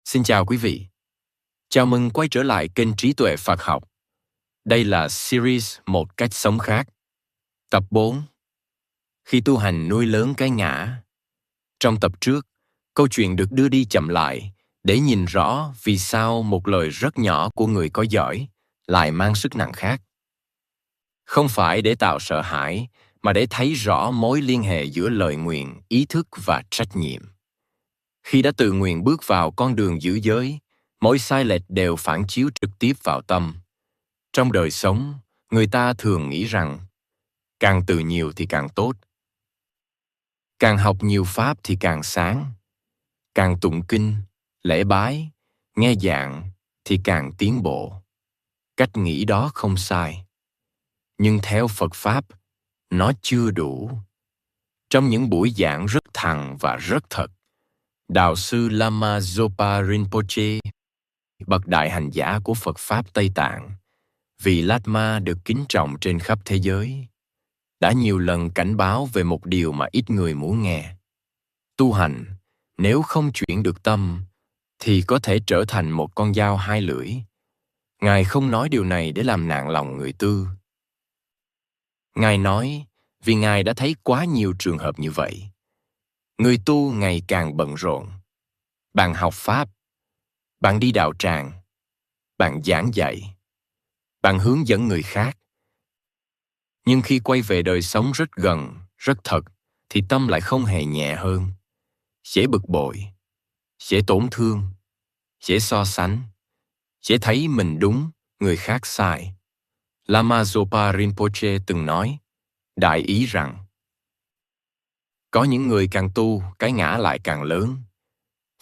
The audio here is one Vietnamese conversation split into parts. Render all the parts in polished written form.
Xin chào quý vị. Chào mừng quay trở lại kênh Trí Tuệ Phật Học. Đây là series Một Cách Sống Khác. Tập 4. Khi tu hành nuôi lớn cái ngã. Trong tập trước, câu chuyện được đưa đi chậm lại để nhìn rõ vì sao một lời rất nhỏ của người có giỏi lại mang sức nặng khác. Không phải để tạo sợ hãi, mà để thấy rõ mối liên hệ giữa lời nguyện, ý thức và trách nhiệm. Khi đã tự nguyện bước vào con đường giữ giới, mỗi sai lệch đều phản chiếu trực tiếp vào tâm. Trong đời sống, người ta thường nghĩ rằng càng từ nhiều thì càng tốt. Càng học nhiều pháp thì càng sáng. Càng tụng kinh, lễ bái, nghe giảng thì càng tiến bộ. Cách nghĩ đó không sai. Nhưng theo Phật Pháp, nó chưa đủ. Trong những buổi giảng rất thẳng và rất thật, Đạo sư Lama Zopa Rinpoche, bậc đại hành giả của Phật Pháp Tây Tạng, vị Lạt-ma được kính trọng trên khắp thế giới, đã nhiều lần cảnh báo về một điều mà ít người muốn nghe. Tu hành, nếu không chuyển được tâm, thì có thể trở thành một con dao hai lưỡi. Ngài không nói điều này để làm nản lòng người tu. Ngài nói vì Ngài đã thấy quá nhiều trường hợp như vậy. Người tu ngày càng bận rộn. Bạn học Pháp, bạn đi đạo tràng, bạn giảng dạy, bạn hướng dẫn người khác. Nhưng khi quay về đời sống rất gần, rất thật, thì tâm lại không hề nhẹ hơn. Dễ bực bội, dễ tổn thương, dễ so sánh, dễ thấy mình đúng, người khác sai. Lama Zopa Rinpoche từng nói, đại ý rằng, có những người càng tu, cái ngã lại càng lớn,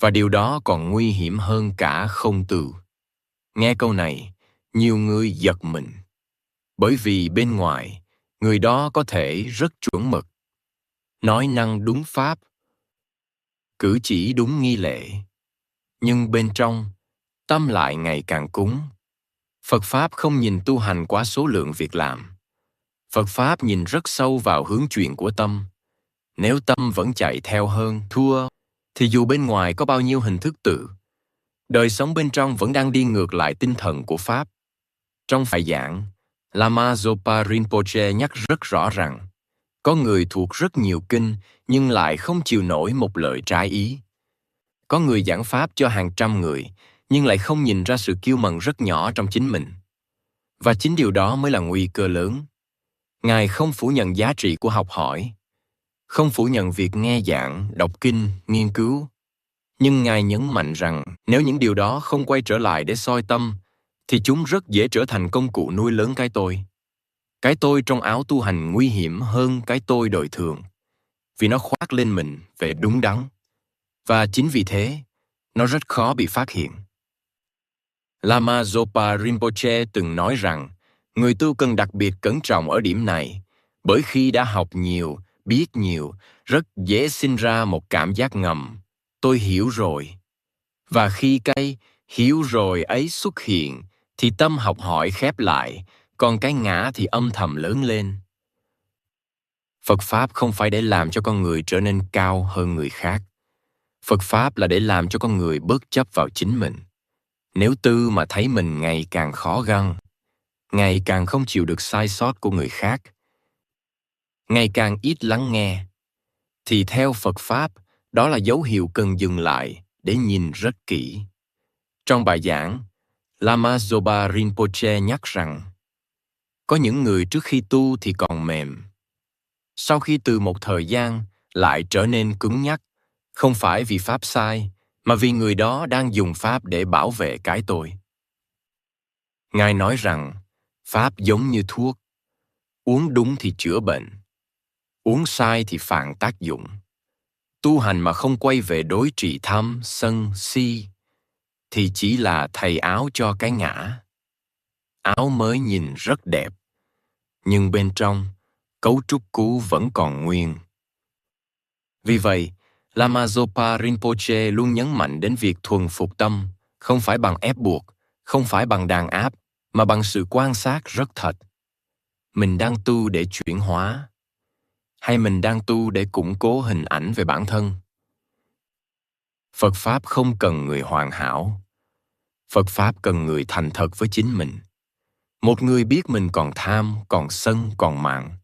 và điều đó còn nguy hiểm hơn cả không tu. Nghe câu này, nhiều người giật mình. Bởi vì bên ngoài, người đó có thể rất chuẩn mực, nói năng đúng pháp, cử chỉ đúng nghi lễ. Nhưng bên trong, tâm lại ngày càng cúng. Phật Pháp không nhìn tu hành qua số lượng việc làm. Phật Pháp nhìn rất sâu vào hướng chuyển của tâm. Nếu tâm vẫn chạy theo hơn, thua, thì dù bên ngoài có bao nhiêu hình thức tự, đời sống bên trong vẫn đang đi ngược lại tinh thần của Pháp. Trong bài giảng, Lama Zopa Rinpoche nhắc rất rõ rằng, có người thuộc rất nhiều kinh nhưng lại không chịu nổi một lời trái ý. Có người giảng Pháp cho hàng trăm người nhưng lại không nhìn ra sự kiêu mần rất nhỏ trong chính mình. Và chính điều đó mới là nguy cơ lớn. Ngài không phủ nhận giá trị của học hỏi, không phủ nhận việc nghe giảng, đọc kinh, nghiên cứu. Nhưng Ngài nhấn mạnh rằng nếu những điều đó không quay trở lại để soi tâm, thì chúng rất dễ trở thành công cụ nuôi lớn cái tôi. Cái tôi trong áo tu hành nguy hiểm hơn cái tôi đời thường, vì nó khoác lên mình về đúng đắn. Và chính vì thế, nó rất khó bị phát hiện. Lama Zopa Rinpoche từng nói rằng, người tu cần đặc biệt cẩn trọng ở điểm này, bởi khi đã học nhiều, biết nhiều, rất dễ sinh ra một cảm giác ngầm, tôi hiểu rồi. Và khi cái hiểu rồi ấy xuất hiện, thì tâm học hỏi khép lại, còn cái ngã thì âm thầm lớn lên. Phật Pháp không phải để làm cho con người trở nên cao hơn người khác. Phật Pháp là để làm cho con người bớt chấp vào chính mình. Nếu tư mà thấy mình ngày càng khó găng, ngày càng không chịu được sai sót của người khác, ngày càng ít lắng nghe, thì theo Phật Pháp, đó là dấu hiệu cần dừng lại để nhìn rất kỹ. Trong bài giảng, Lama Zopa Rinpoche nhắc rằng, có những người trước khi tu thì còn mềm. Sau khi từ một thời gian lại trở nên cứng nhắc, không phải vì Pháp sai, mà vì người đó đang dùng Pháp để bảo vệ cái tôi. Ngài nói rằng, Pháp giống như thuốc, uống đúng thì chữa bệnh, uống sai thì phản tác dụng. Tu hành mà không quay về đối trị tham, sân, si, thì chỉ là thầy áo cho cái ngã. Áo mới nhìn rất đẹp, nhưng bên trong, cấu trúc cũ vẫn còn nguyên. Vì vậy, Lama Zopa Rinpoche luôn nhấn mạnh đến việc thuần phục tâm, không phải bằng ép buộc, không phải bằng đàn áp, mà bằng sự quan sát rất thật. Mình đang tu để chuyển hóa, hay mình đang tu để củng cố hình ảnh về bản thân? Phật Pháp không cần người hoàn hảo. Phật Pháp cần người thành thật với chính mình. Một người biết mình còn tham, còn sân, còn mạn,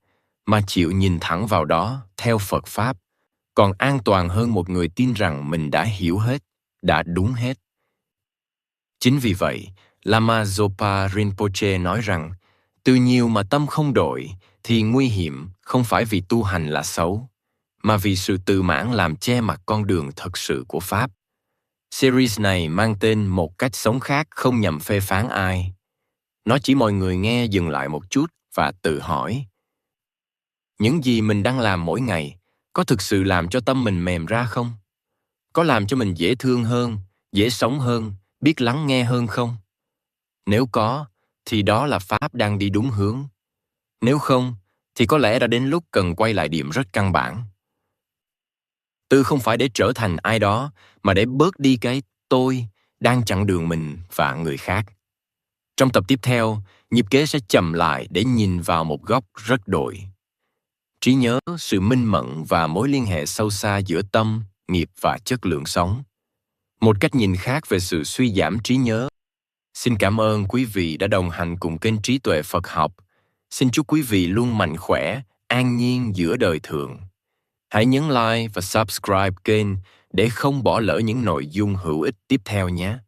mà chịu nhìn thẳng vào đó theo Phật Pháp, còn an toàn hơn một người tin rằng mình đã hiểu hết, đã đúng hết. Chính vì vậy, Lama Zopa Rinpoche nói rằng, từ nhiều mà tâm không đổi thì nguy hiểm không phải vì tu hành là xấu, mà vì sự tự mãn làm che mặt con đường thật sự của Pháp. Series này mang tên Một cách sống khác không nhằm phê phán ai. Nó chỉ mời người nghe dừng lại một chút và tự hỏi, những gì mình đang làm mỗi ngày có thực sự làm cho tâm mình mềm ra không? Có làm cho mình dễ thương hơn, dễ sống hơn, biết lắng nghe hơn không? Nếu có, thì đó là Pháp đang đi đúng hướng. Nếu không, thì có lẽ đã đến lúc cần quay lại điểm rất căn bản. Tu không phải để trở thành ai đó, mà để bớt đi cái tôi đang chặn đường mình và người khác. Trong tập tiếp theo, nhịp kế sẽ chậm lại để nhìn vào một góc rất đổi. Trí nhớ, sự minh mẫn và mối liên hệ sâu xa giữa tâm, nghiệp và chất lượng sống. Một cách nhìn khác về sự suy giảm trí nhớ. Xin cảm ơn quý vị đã đồng hành cùng kênh Trí Tuệ Phật Học. Xin chúc quý vị luôn mạnh khỏe, an nhiên giữa đời thường. Hãy nhấn like và subscribe kênh để không bỏ lỡ những nội dung hữu ích tiếp theo nhé.